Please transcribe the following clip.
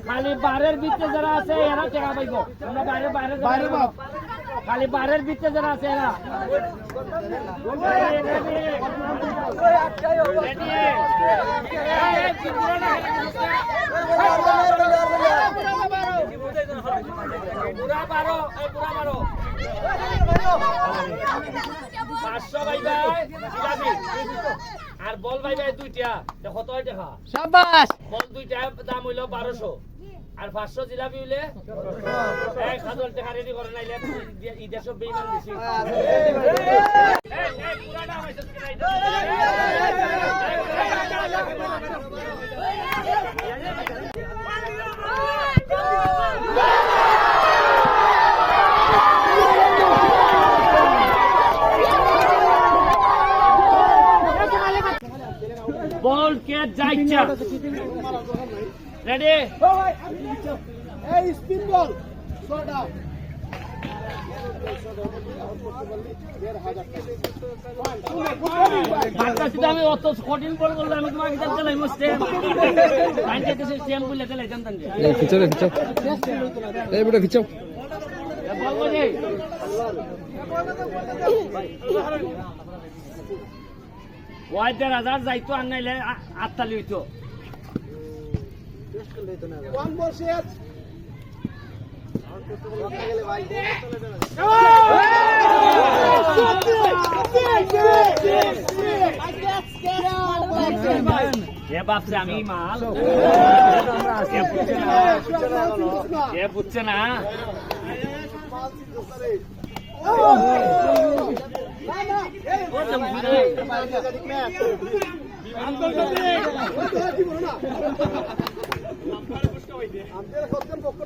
খালি বারের ভিতরে যারা আছে এরা টাকা পাইব আমরা বাইরে খালি বারের ভিতরে যারা আছে এরা পুরা বারো 500 ভাই আর বল ভাই দুইটা দেখো তো টাকা শাবাশ বল দুইটা দাম হইলো 1200 আর 500 জিলাপি হইলে এই খাদল টাকা রেডি করে নাইলে ঈদের সব বেইমান দিছি এই পুরাটা হইছে কি নাই বল কে যাইছা রেডি এই স্পিন বল শটটা আমি অত কঠিন বল বললে আমি তোমাকে চালাই মস্তে পাঁচটা দেশে স্টেম বলে চালাই জানতাম যে খিচাও এই বড় খিচাও বল বলে ওয়াইদের হাজার যাইতো আর নাইলে আটতালি হইতো ওয়ান মোর শেট কে বাপরে আমি মাল কে বুঝছে না আমাদের